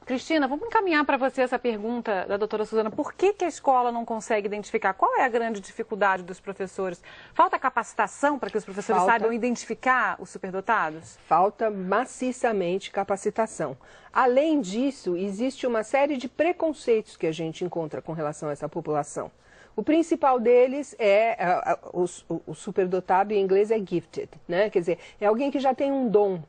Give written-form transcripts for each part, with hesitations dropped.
Cristina, vamos encaminhar para você essa pergunta da doutora Suzana. Por que a escola não consegue identificar? Qual é a grande dificuldade dos professores? Falta capacitação para que os professores saibam identificar os superdotados? Falta maciçamente capacitação. Além disso, existe uma série de preconceitos que a gente encontra com relação a essa população. O principal deles é, o superdotado em inglês é gifted, né? Quer dizer, é alguém que já tem um dom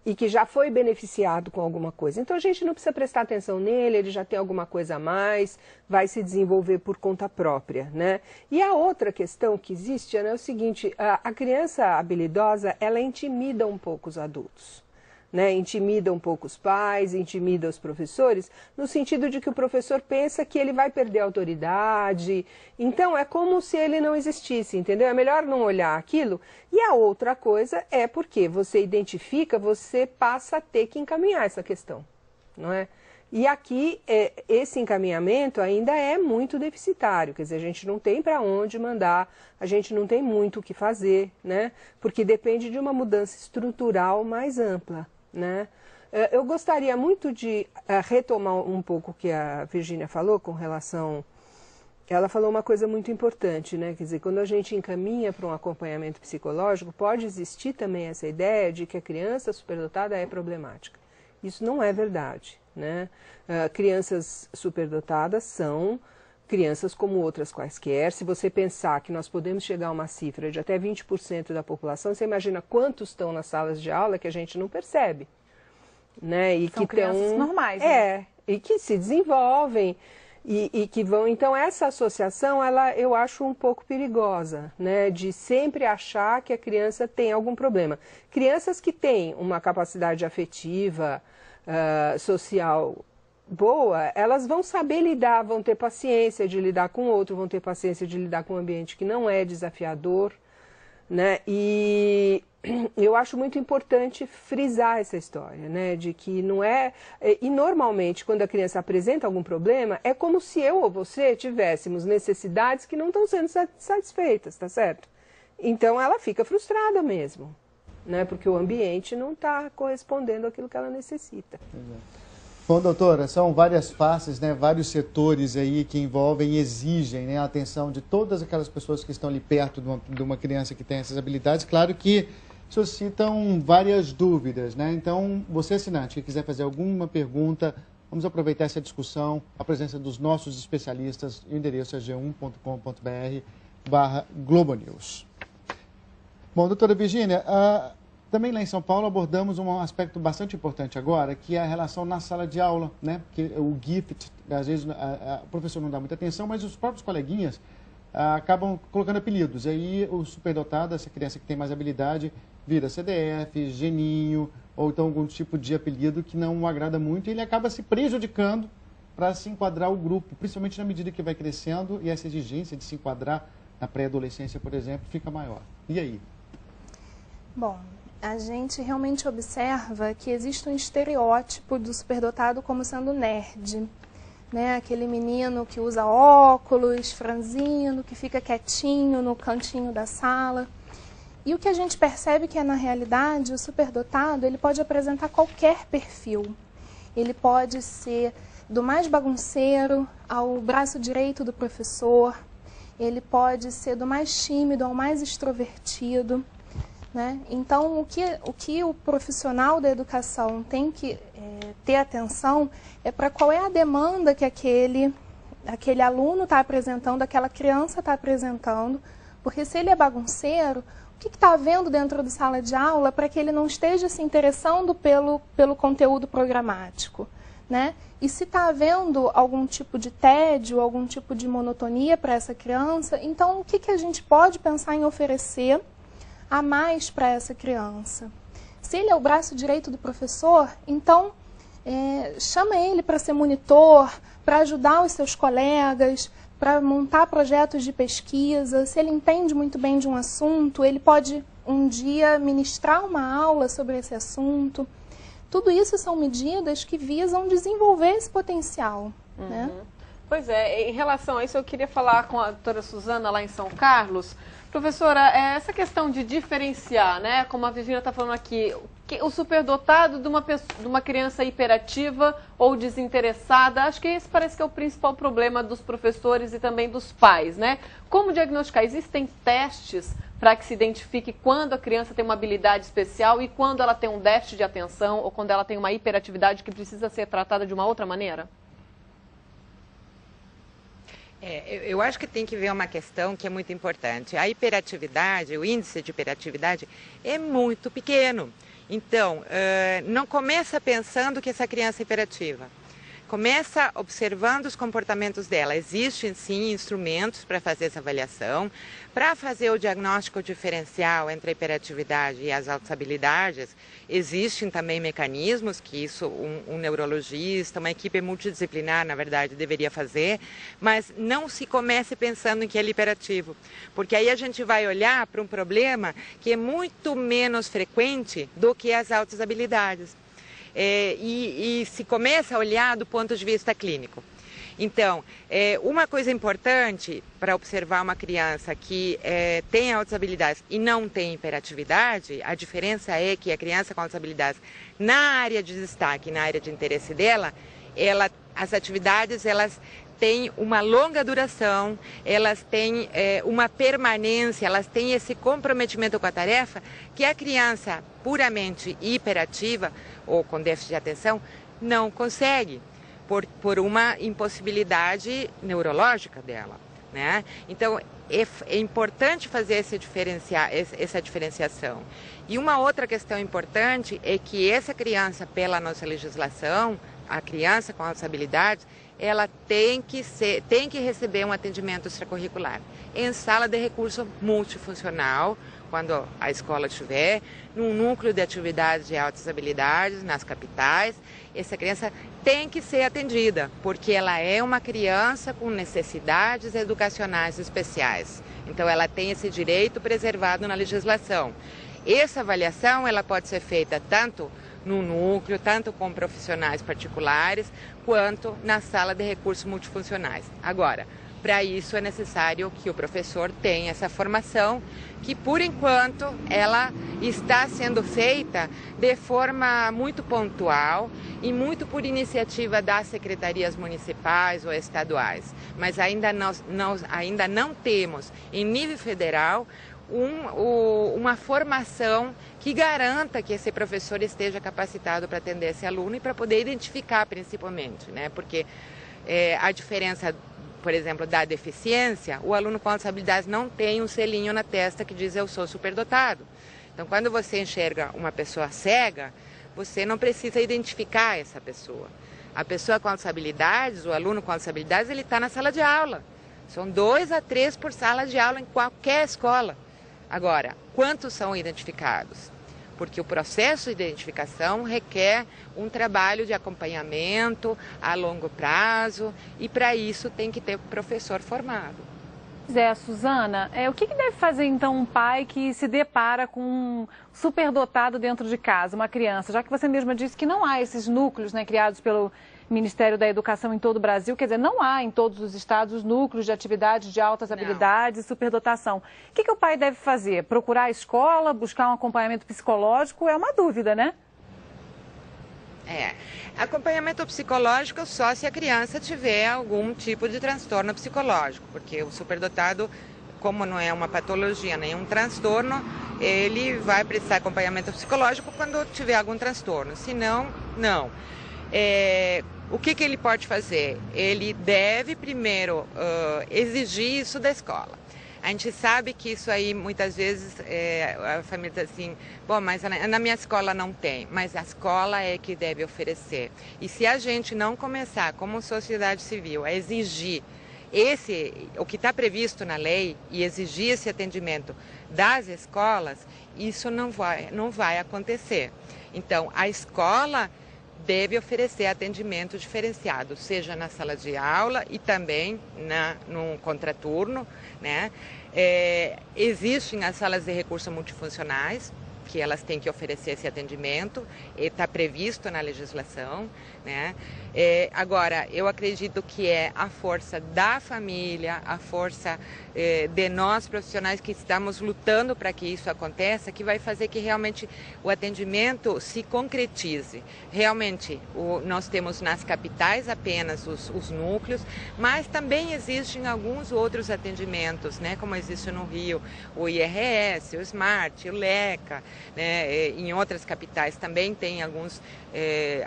e que já foi beneficiado com alguma coisa. Então a gente não precisa prestar atenção nele, ele já tem alguma coisa a mais, vai se desenvolver por conta própria, né? E a outra questão que existe, né, é o seguinte, a criança habilidosa, ela intimida um pouco os adultos, né? Intimida um pouco os pais, intimida os professores, no sentido de que o professor pensa que ele vai perder a autoridade. Então é como se ele não existisse, entendeu? É melhor não olhar aquilo. E a outra coisa é porque você identifica, você passa a ter que encaminhar essa questão, não é? E aqui, esse encaminhamento ainda é muito deficitário, quer dizer, a gente não tem para onde mandar, a gente não tem muito o que fazer, né? Porque depende de uma mudança estrutural mais ampla, né? Eu gostaria muito de retomar um pouco o que a Virgínia falou com relação... Ela falou uma coisa muito importante, né? Quer dizer, quando a gente encaminha para um acompanhamento psicológico, pode existir também essa ideia de que a criança superdotada é problemática. Isso não é verdade, né? Crianças superdotadas são crianças como outras quaisquer. Se você pensar que nós podemos chegar a uma cifra de até 20% da população, você imagina quantos estão nas salas de aula que a gente não percebe, né? E são que crianças normais, né? E que se desenvolvem e que vão... Então essa associação, eu acho um pouco perigosa, né? De sempre achar que a criança tem algum problema. Crianças que têm uma capacidade afetiva, social boa, elas vão saber lidar, vão ter paciência de lidar com o outro, vão ter paciência de lidar com um ambiente que não é desafiador, né? E eu acho muito importante frisar essa história, né? De que não é... E normalmente, quando a criança apresenta algum problema, é como se eu ou você tivéssemos necessidades que não estão sendo satisfeitas, tá certo? Então ela fica frustrada mesmo, né? Porque o ambiente não está correspondendo àquilo que ela necessita. Bom, doutora, são várias faces, né, vários setores aí que envolvem e exigem, né, a atenção de todas aquelas pessoas que estão ali perto de uma criança que tem essas habilidades. Claro que suscitam várias dúvidas, né? Então, você, assinante, que quiser fazer alguma pergunta, vamos aproveitar essa discussão, a presença dos nossos especialistas. O endereço é g1.com.br/globonews. Bom, doutora Virgínia, também lá em São Paulo abordamos um aspecto bastante importante agora, que é a relação na sala de aula, né? Porque o gift, às vezes o professor não dá muita atenção, mas os próprios coleguinhas acabam colocando apelidos. Aí o superdotado, essa criança que tem mais habilidade, vira CDF, geninho, ou então algum tipo de apelido que não o agrada muito, e ele acaba se prejudicando para se enquadrar o grupo, principalmente na medida que vai crescendo e essa exigência de se enquadrar na pré-adolescência, por exemplo, fica maior. E aí? Bom, a gente realmente observa que existe um estereótipo do superdotado como sendo nerd, né? Aquele menino que usa óculos, franzino, que fica quietinho no cantinho da sala. E o que a gente percebe que é, na realidade, o superdotado, ele pode apresentar qualquer perfil. Ele pode ser do mais bagunceiro ao braço direito do professor, ele pode ser do mais tímido ao mais extrovertido, né? Então, o que o profissional da educação tem que ter atenção é para qual é a demanda que aquele aluno está apresentando, aquela criança está apresentando, porque se ele é bagunceiro, o que está havendo dentro da sala de aula para que ele não esteja se interessando pelo conteúdo programático, né? E se está havendo algum tipo de tédio, algum tipo de monotonia para essa criança, então o que a gente pode pensar em oferecer a mais para essa criança? Se ele é o braço direito do professor, então chama ele para ser monitor, para ajudar os seus colegas, para montar projetos de pesquisa. Se ele entende muito bem de um assunto, ele pode um dia ministrar uma aula sobre esse assunto. Tudo isso são medidas que visam desenvolver esse potencial, né? Pois é, em relação a isso eu queria falar com a doutora Suzana lá em São Carlos. Professora, essa questão de diferenciar, né, como a Virginia está falando aqui, o superdotado de uma criança hiperativa ou desinteressada, acho que esse parece que é o principal problema dos professores e também dos pais, né? Como diagnosticar? Existem testes para que se identifique quando a criança tem uma habilidade especial e quando ela tem um déficit de atenção ou quando ela tem uma hiperatividade que precisa ser tratada de uma outra maneira? Eu acho que tem que ver uma questão que é muito importante. A hiperatividade, o índice de hiperatividade é muito pequeno. Então, não começa pensando que essa criança é hiperativa. Começa observando os comportamentos dela. Existem, sim, instrumentos para fazer essa avaliação. Para fazer o diagnóstico diferencial entre a hiperatividade e as altas habilidades, existem também mecanismos que isso um neurologista, uma equipe multidisciplinar, na verdade, deveria fazer, mas não se comece pensando em que ele é hiperativo, porque aí a gente vai olhar para um problema que é muito menos frequente do que as altas habilidades. E se começa a olhar do ponto de vista clínico. Então, uma coisa importante para observar uma criança que tem altas habilidades e não tem hiperatividade, a diferença é que a criança com altas habilidades, na área de destaque, na área de interesse dela, as atividades elas têm uma longa duração, elas têm uma permanência, elas têm esse comprometimento com a tarefa que a criança puramente hiperativa ou com déficit de atenção não consegue, por uma impossibilidade neurológica dela, né? Então, é importante fazer essa diferenciação. E uma outra questão importante é que essa criança, pela nossa legislação, a criança com altas habilidades, ela tem que receber um atendimento extracurricular em sala de recurso multifuncional, quando a escola tiver, num núcleo de atividades de altas habilidades, nas capitais. Essa criança tem que ser atendida, porque ela é uma criança com necessidades educacionais especiais. Então, ela tem esse direito preservado na legislação. Essa avaliação ela pode ser feita tanto no núcleo, tanto com profissionais particulares, quanto na sala de recursos multifuncionais. Agora, para isso é necessário que o professor tenha essa formação, que por enquanto ela está sendo feita de forma muito pontual e muito por iniciativa das secretarias municipais ou estaduais. Mas ainda não temos, em nível federal, uma formação que garanta que esse professor esteja capacitado para atender esse aluno e para poder identificar principalmente, né? Porque a diferença, por exemplo, da deficiência, o aluno com altas habilidades não tem um selinho na testa que diz eu sou superdotado. Então, quando você enxerga uma pessoa cega, você não precisa identificar essa pessoa. A pessoa com altas habilidades, o aluno com altas habilidades, ele está na sala de aula. São 2 a 3 por sala de aula em qualquer escola. Agora, quantos são identificados? Porque o processo de identificação requer um trabalho de acompanhamento a longo prazo e para isso tem que ter professor formado. Suzana, o que deve fazer então um pai que se depara com um superdotado dentro de casa, uma criança, já que você mesma disse que não há esses núcleos, né, criados pelo Ministério da Educação em todo o Brasil, quer dizer, não há em todos os estados os núcleos de atividades de altas habilidades e superdotação. O que o pai deve fazer? Procurar a escola, buscar um acompanhamento psicológico? É uma dúvida, né? Acompanhamento psicológico só se a criança tiver algum tipo de transtorno psicológico, porque o superdotado, como não é uma patologia nem um transtorno, ele vai precisar de acompanhamento psicológico quando tiver algum transtorno, senão, não. O que ele pode fazer? Ele deve primeiro exigir isso da escola. A gente sabe que isso aí muitas vezes a família diz assim, bom, mas na minha escola não tem, mas a escola é que deve oferecer. E se a gente não começar como sociedade civil a exigir o que está previsto na lei e exigir esse atendimento das escolas, isso não vai acontecer. Então, a escola deve oferecer atendimento diferenciado, seja na sala de aula e também no contraturno, né? Existem as salas de recursos multifuncionais, que elas têm que oferecer esse atendimento, está previsto na legislação, né? Agora, eu acredito que é a força da família, a força de nós profissionais que estamos lutando para que isso aconteça, que vai fazer que realmente o atendimento se concretize. Realmente, nós temos nas capitais apenas os núcleos, mas também existem alguns outros atendimentos, né, como existe no Rio, o IRS, o SMART, o LECA, né, em outras capitais também tem alguns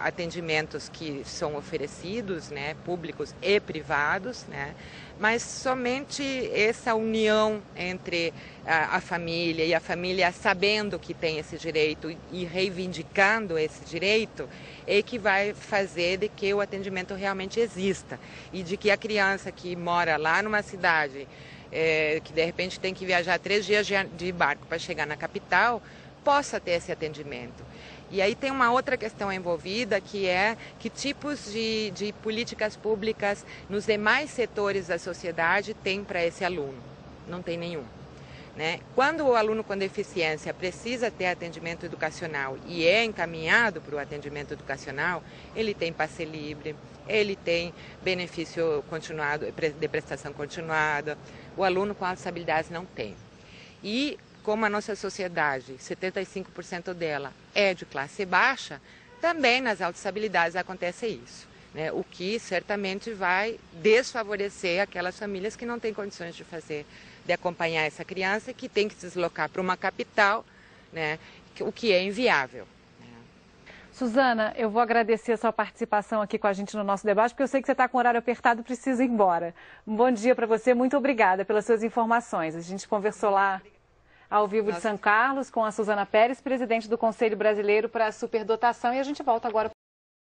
atendimentos que são oferecidos, né, públicos e privados, né, mas somente essa união entre a família e a família sabendo que tem esse direito e reivindicando esse direito é que vai fazer de que o atendimento realmente exista e de que a criança que mora lá numa cidade, que de repente tem que viajar 3 dias de barco para chegar na capital, possa ter esse atendimento. E aí tem uma outra questão envolvida, que é que tipos de políticas públicas nos demais setores da sociedade tem para esse aluno. Não tem nenhum, né? Quando o aluno com deficiência precisa ter atendimento educacional e é encaminhado para o atendimento educacional, ele tem passe livre, ele tem benefício continuado, de prestação continuada. O aluno com acessibilidade não tem. E como a nossa sociedade, 75% dela é de classe baixa, também nas autossabilidades acontece isso, né? O que certamente vai desfavorecer aquelas famílias que não têm condições de acompanhar essa criança, que tem que se deslocar para uma capital, né? O que é inviável. Suzana, eu vou agradecer a sua participação aqui com a gente no nosso debate, porque eu sei que você está com o horário apertado e precisa ir embora. Um bom dia para você, muito obrigada pelas suas informações. A gente conversou lá ao vivo de São Carlos com a Suzana Pérez, presidente do Conselho Brasileiro para a Superdotação, e a gente volta agora